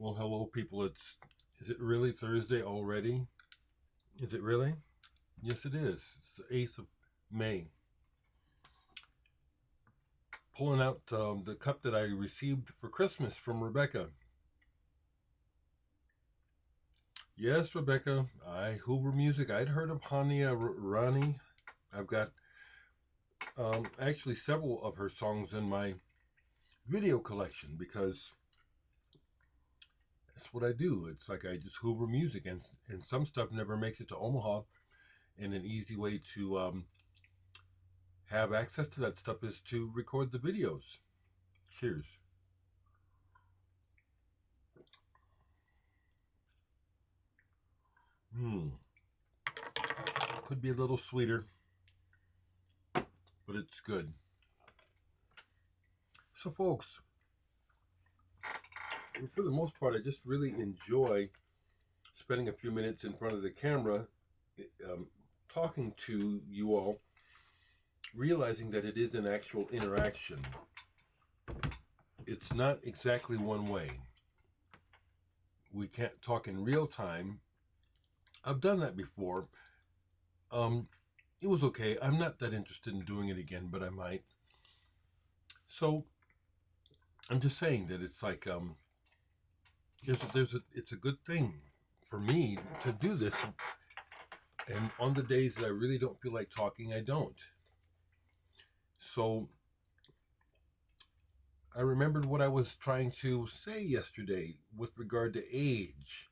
Well, hello, people. Is it really Thursday already? Is it really? Yes, it is. It's the 8th of May. Pulling out the cup that I received for Christmas from Rebecca. Yes, Rebecca. I Hoover Music. I'd heard of Hania Rani. I've got actually several of her songs in my video collection because that's what I do. It's like I just Hoover Music, and some stuff never makes it to Omaha. And an easy way to have access to that stuff is to record the videos. Cheers. Hmm. Could be a little sweeter, but it's good. So, folks, for the most part, I just really enjoy spending a few minutes in front of the camera, um, talking to you all, realizing that it is an actual interaction. It's not exactly one way. We can't talk in real time. I've done that before. Um, it was okay. I'm not that interested in doing it again, but I might. So I'm just saying that it's like it's a good thing for me to do this, and on the days that I really don't feel like talking, I don't. So I remembered what I was trying to say yesterday with regard to age,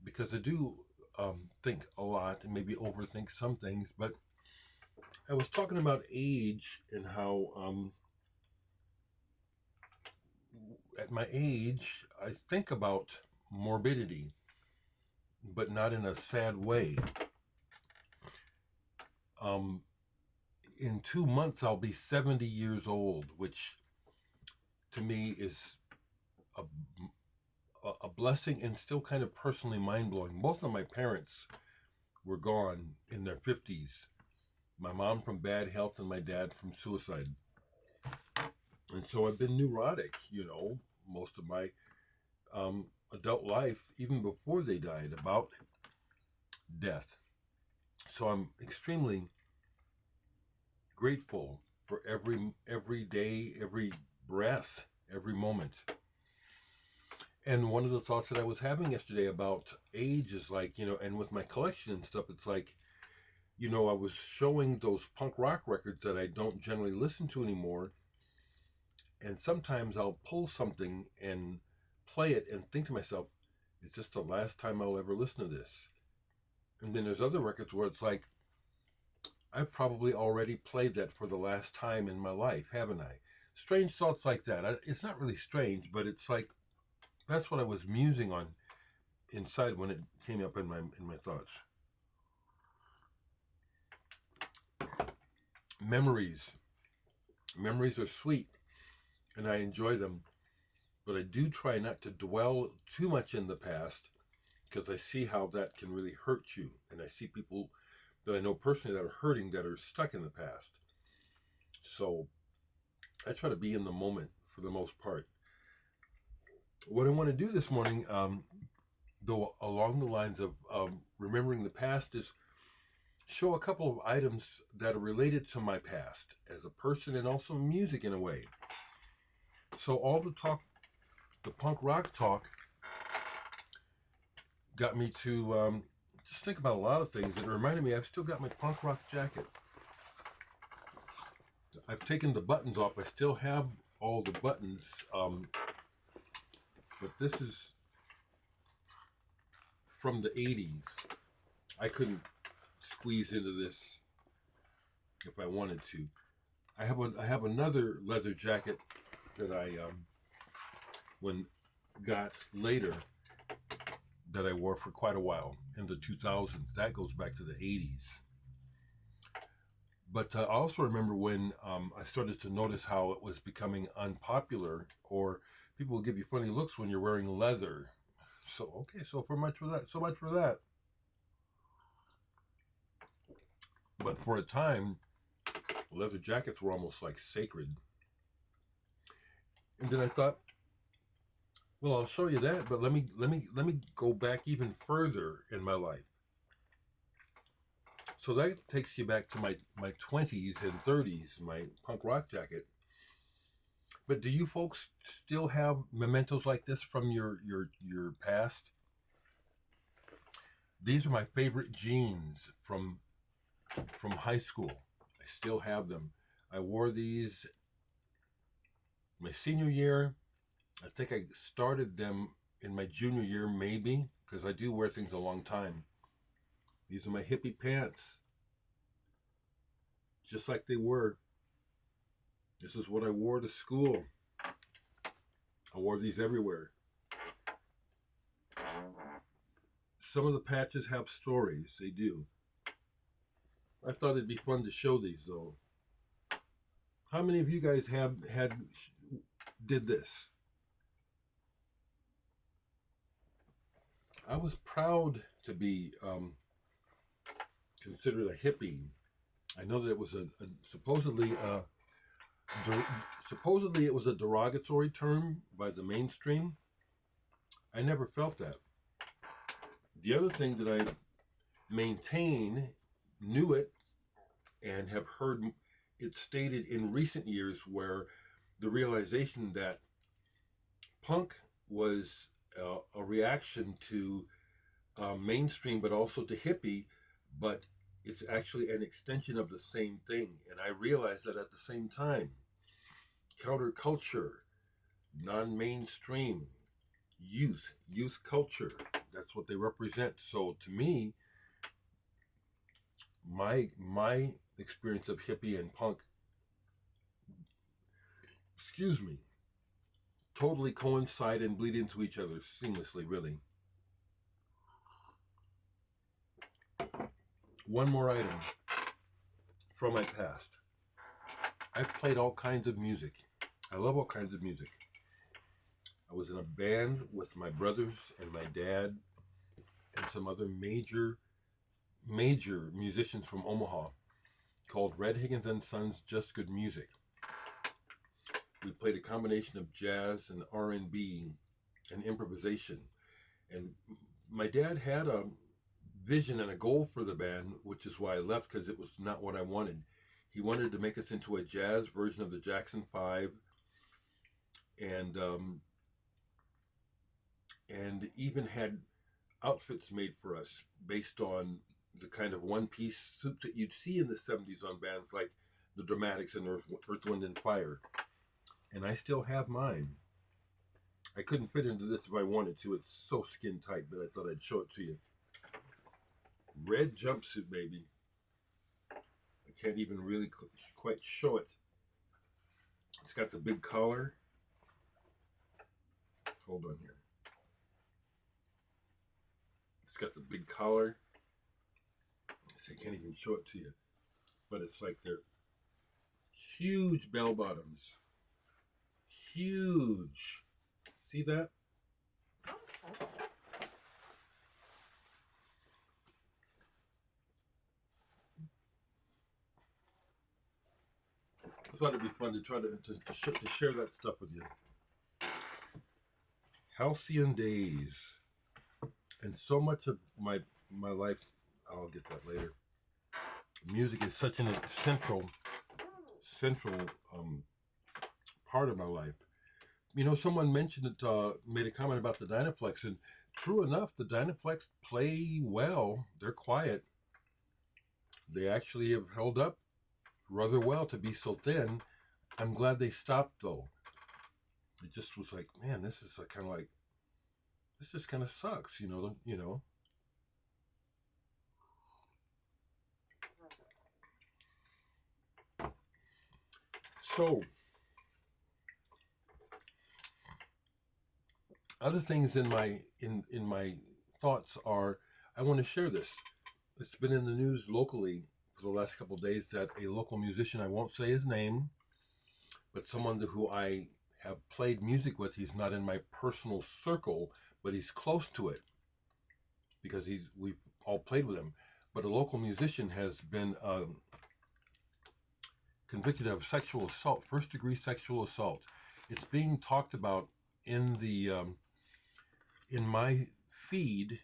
because I do think a lot and maybe overthink some things, but I was talking about age and how at my age I think about morbidity, but not in a sad way. Um, in 2 months, I'll be 70 years old, which to me is a, a blessing and still kind of personally mind blowing. Both of my parents were gone in their 50s. My mom from bad health and my dad from suicide. And so I've been neurotic, most of my adult life, even before they died, about death. So I'm extremely grateful for every day, every breath, every moment. And one of the thoughts that I was having yesterday about age is like, and with my collection and stuff, it's like, I was showing those punk rock records that I don't generally listen to anymore. And sometimes I'll pull something and play it and think to myself, is this the last time I'll ever listen to this? And then there's other records where it's like, I've probably already played that for the last time in my life, haven't I? Strange thoughts like that. It's not really strange, but it's like, that's what I was musing on inside when it came up in my thoughts. Memories. Memories are sweet, and I enjoy them, but I do try not to dwell too much in the past because I see how that can really hurt you, and I see people that I know personally that are hurting that are stuck in the past. So I try to be in the moment for the most part. What I want to do this morning, though, along the lines of remembering the past, is show a couple of items that are related to my past as a person and also music in a way. So all the talk, the punk rock talk, got me to just think about a lot of things. It reminded me I've still got my punk rock jacket. I've taken the buttons off. I still have all the buttons, but this is from the 80s. I couldn't squeeze into this if I wanted to. I have another leather jacket that I got later that I wore for quite a while in the 2000s. That goes back to the 80s. But I also remember when I started to notice how it was becoming unpopular, or people will give you funny looks when you're wearing leather. So okay, so much for that. So much for that. But for a time, leather jackets were almost like sacred. And then I thought, Well, I'll show you that, but let me go back even further in my life. So that takes you back to my 20s and 30s, my punk rock jacket. But do you folks still have mementos like this from your past? These are my favorite jeans from high school. I still have them. I wore these my senior year. I think I started them in my junior year, maybe, because I do wear things a long time. These are my hippie pants, just like they were. This is what I wore to school. I wore these everywhere. Some of the patches have stories. They do. I thought it'd be fun to show these, though. How many of you guys have did this? I was proud to be considered a hippie. I know that it was a supposedly it was a derogatory term by the mainstream. I never felt that. The other thing that I maintain, knew it, and have heard it stated in recent years, where the realization that punk was a reaction to mainstream, but also to hippie, but it's actually an extension of the same thing. And I realized that at the same time, counterculture, non-mainstream, youth culture, that's what they represent. So to me, my experience of hippie and punk, excuse me, totally coincide and bleed into each other seamlessly, really. One more item from my past. I've played all kinds of music. I love all kinds of music. I was in a band with my brothers and my dad and some other major musicians from Omaha called Red Higgins and Sons Just Good Music. We played a combination of jazz and R&B and improvisation. And my dad had a vision and a goal for the band, which is why I left, because it was not what I wanted. He wanted to make us into a jazz version of the Jackson 5, and even had outfits made for us based on the kind of one-piece suits that you'd see in the 70s on bands like the Dramatics and Earth, Wind, and Fire. And I still have mine. I couldn't fit into this if I wanted to. It's so skin tight, but I thought I'd show it to you. Red jumpsuit, baby. I can't even really quite show it. It's got the big collar. Hold on here. It's got the big collar. I can't even show it to you. But it's like they're huge bell bottoms. Huge. See that? I thought it'd be fun to try to share that stuff with you. Halcyon days. And so much of my life, I'll get that later. Music is such an central part of my life. You know, someone mentioned it, made a comment about the Dynaflex, and true enough, the Dynaflex play well. They're quiet. They actually have held up rather well to be so thin. I'm glad they stopped, though. It just was like, man, this is kind of like, this just kind of sucks, you know. So, other things in my thoughts are, I want to share this. It's been in the news locally for the last couple of days that a local musician, I won't say his name, but someone who I have played music with, he's not in my personal circle, but he's close to it because we've all played with him. But a local musician has been convicted of sexual assault, first-degree sexual assault. It's being talked about in the in my feed,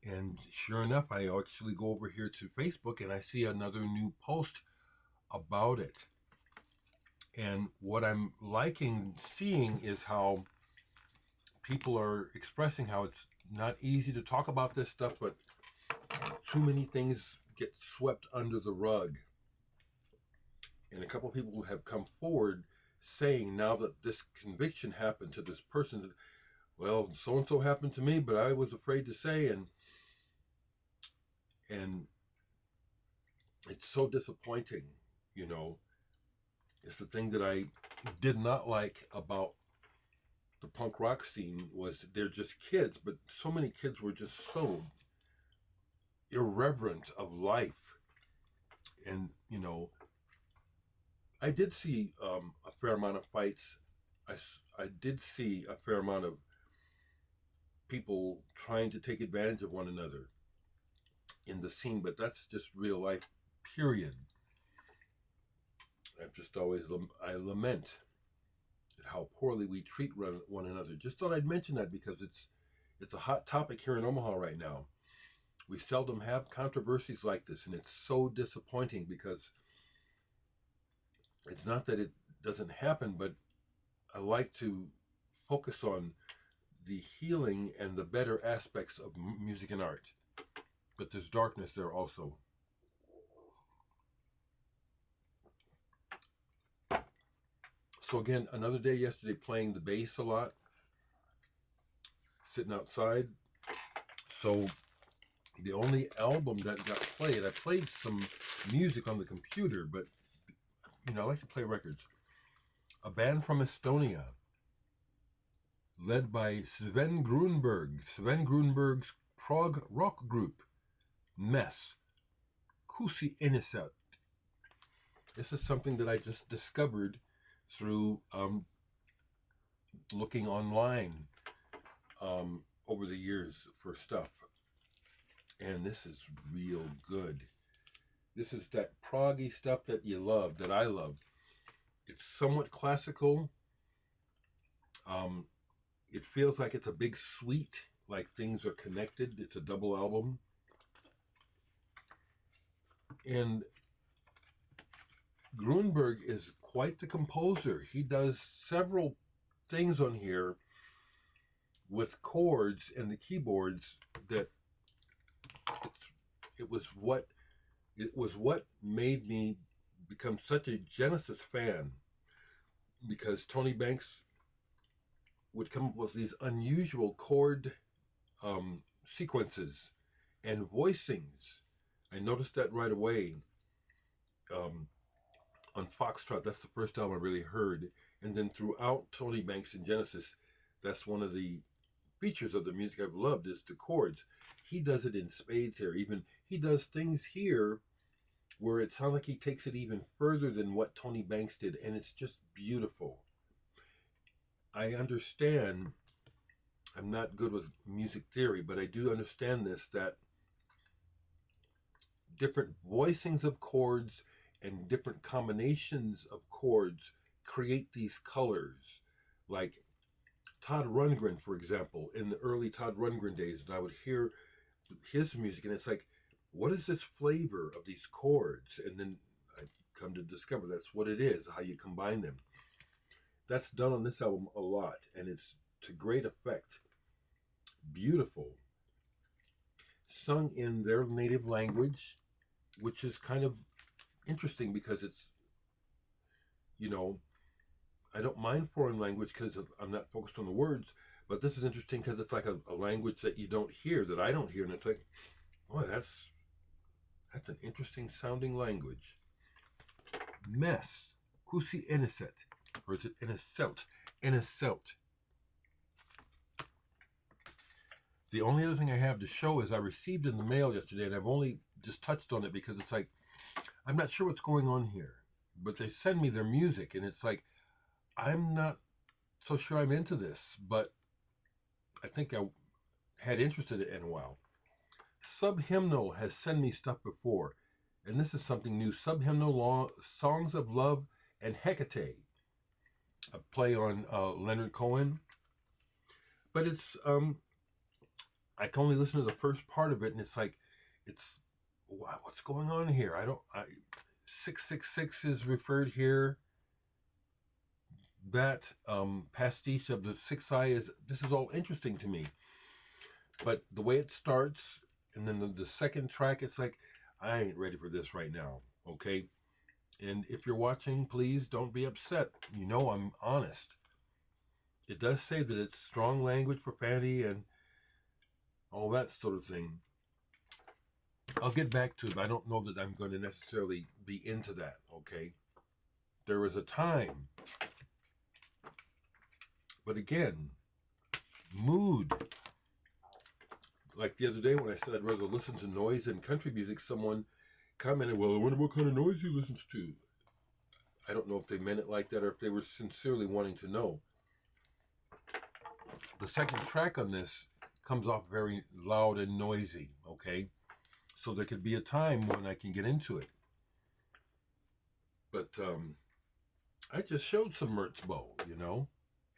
and sure enough, I actually go over here to Facebook and I see another new post about it. And what I'm liking seeing is how people are expressing how it's not easy to talk about this stuff, but too many things get swept under the rug. And a couple of people have come forward saying now that this conviction happened to this person, well, so and so happened to me, but I was afraid to say, and it's so disappointing, you know. It's the thing that I did not like about the punk rock scene was they're just kids, but so many kids were just so irreverent of life. And, you know, I did see a fair amount of fights. I did see a fair amount of people trying to take advantage of one another in the scene, but that's just real life, period. I've just always, I lament how poorly we treat one another. Just thought I'd mention that because it's a hot topic here in Omaha right now. We seldom have controversies like this, and it's so disappointing because it's not that it doesn't happen, but I like to focus on the healing and the better aspects of music and art. But there's darkness there also. So again, another day yesterday playing the bass a lot, sitting outside. So the only album that got played, I played some music on the computer, but you know, I like to play records. A band from Estonia, led by Sven Grunberg. Sven Grunberg's prog rock group, Mess, Kusi Iniset. This is something that I just discovered through looking online over the years for stuff. And this is real good. This is that proggy stuff that you love, that I love. It's somewhat classical. It feels like it's a big suite, like things are connected. It's a double album. And Grunberg is quite the composer. He does several things on here with chords and the keyboards that it was what made me become such a Genesis fan, because Tony Banks would come up with these unusual chord sequences and voicings. I noticed that right away on Foxtrot. That's the first album I really heard. And then throughout Tony Banks and Genesis, that's one of the features of the music I've loved is the chords. He does it in spades here. Even he does things here where it sounds like he takes it even further than what Tony Banks did, and it's just beautiful. I understand, I'm not good with music theory, but I do understand this, that different voicings of chords and different combinations of chords create these colors. Like Todd Rundgren, for example, in the early Todd Rundgren days, and I would hear his music, and it's like, what is this flavor of these chords? And then I come to discover that's what it is, how you combine them. That's done on this album a lot, and it's to great effect. Beautiful. Sung in their native language, which is kind of interesting because it's, you know, I don't mind foreign language because I'm not focused on the words, but this is interesting because it's like a language that you don't hear, that I don't hear, and it's like, boy, that's an interesting sounding language. Mess, Kusi Iniset, or is it Iniselt? Iniselt. The only other thing I have to show is I received in the mail yesterday, and I've only just touched on it because it's like, I'm not sure what's going on here, but they send me their music, and it's like, I'm not so sure I'm into this, but I think I had interest in it in a while. Subhymnal has sent me stuff before, and this is something new. Subhymnal Songs of Love and Hecate. a play on Leonard Cohen, but it's I can only listen to the first part of it, and it's like, it's wow, what's going on here? 666 is referred here. That pastiche of the sixth eye is, this is all interesting to me, but the way it starts, and then the second track, it's like, I ain't ready for this right now. Okay, and if you're watching, please don't be upset. You know I'm honest. It does say that it's strong language, profanity, and all that sort of thing. I'll get back to it, but I don't know that I'm going to necessarily be into that, okay? There was a time, but again, mood. Like the other day when I said I'd rather listen to noise and country music, someone commented, well, I wonder what kind of noise he listens to. I don't know if they meant it like that or if they were sincerely wanting to know. The second track on this comes off very loud and noisy, okay? So there could be a time when I can get into it. But I just showed some Mertzbo,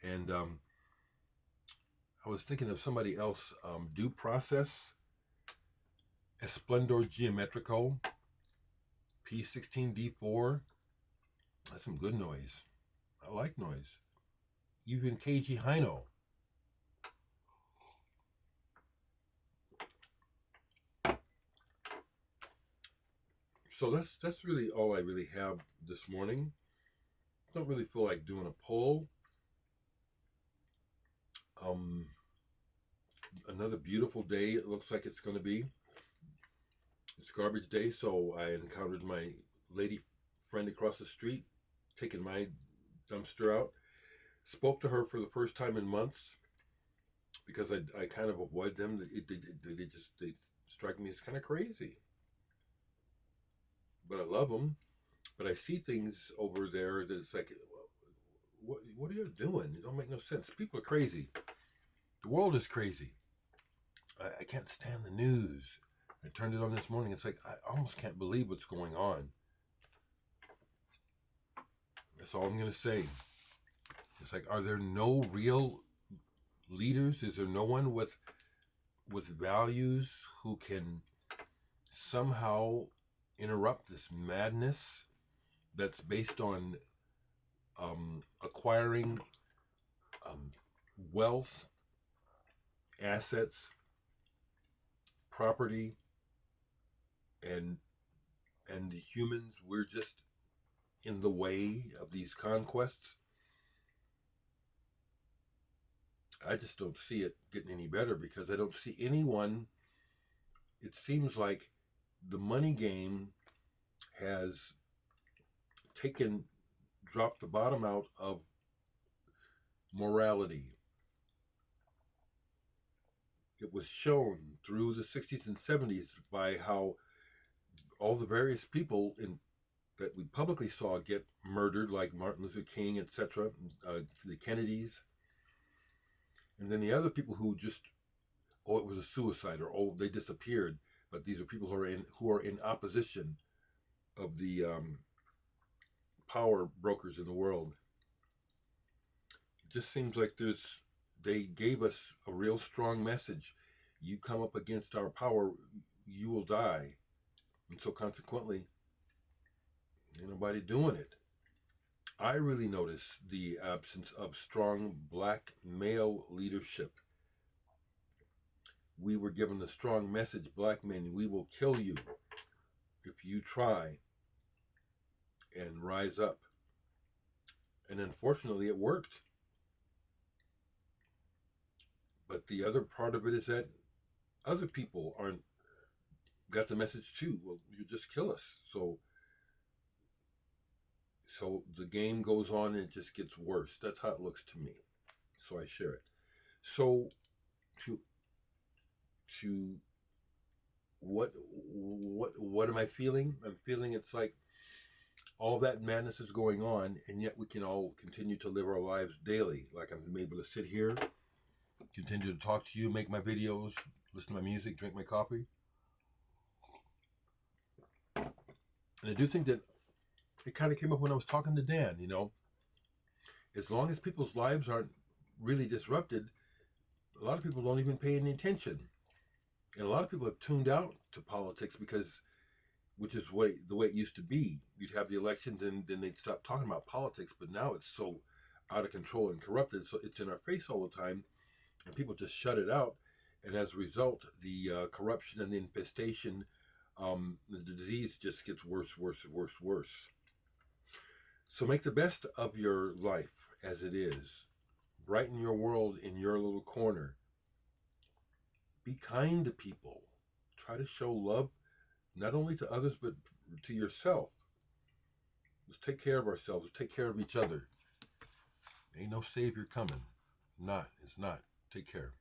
and I was thinking of somebody else, Due Process, Esplendor Geometrico, P16D4. That's some good noise. I like noise. Even KG Hino. So that's really all I really have this morning. Don't really feel like doing a poll. Another beautiful day. It looks like it's going to be. It's garbage day, so I encountered my lady friend across the street, taking my dumpster out. Spoke to her for the first time in months because I kind of avoid them. They strike me as kind of crazy, but I love them. But I see things over there that it's like, what are you doing? It don't make no sense. People are crazy. The world is crazy. I can't stand the news. I turned it on this morning. It's like, I almost can't believe what's going on. That's all I'm going to say. It's like, are there no real leaders? Is there no one with values who can somehow interrupt this madness that's based on acquiring wealth, assets, property, and the humans? We're just in the way of these conquests. I just don't see it getting any better because I don't see anyone. It seems like the money game has dropped the bottom out of morality. It was shown through the 60s and 70s by how all the various people that we publicly saw get murdered, like Martin Luther King, etc., the Kennedys, and then the other people who just, it was a suicide, or they disappeared. But these are people who are in opposition of the power brokers in the world. It just seems like they gave us a real strong message. You come up against our power, you will die. And so consequently, ain't nobody doing it. I really notice the absence of strong black male leadership. We were given the strong message, black men, we will kill you if you try and rise up. And unfortunately, it worked. But the other part of it is that other people aren't got the message too. Well, you just kill us. So the game goes on and it just gets worse. That's how it looks to me. So I share it. So to what am I feeling? I'm feeling it's like all that madness is going on, and yet we can all continue to live our lives daily. Like I'm able to sit here, continue to talk to you, make my videos, listen to my music, drink my coffee. And I do think that it kind of came up when I was talking to Dan, As long as people's lives aren't really disrupted, a lot of people don't even pay any attention. And a lot of people have tuned out to politics because, which is the way it used to be. You'd have the elections and then they'd stop talking about politics, but now it's so out of control and corrupted, so it's in our face all the time, and people just shut it out. And as a result, the corruption and the infestation, the disease just gets worse, worse, worse, worse. So make the best of your life as it is. Brighten your world in your little corner. Be kind to people. Try to show love not only to others but to yourself. Let's take care of ourselves. Let's take care of each other. Ain't no savior coming. Not. It's not. Take care.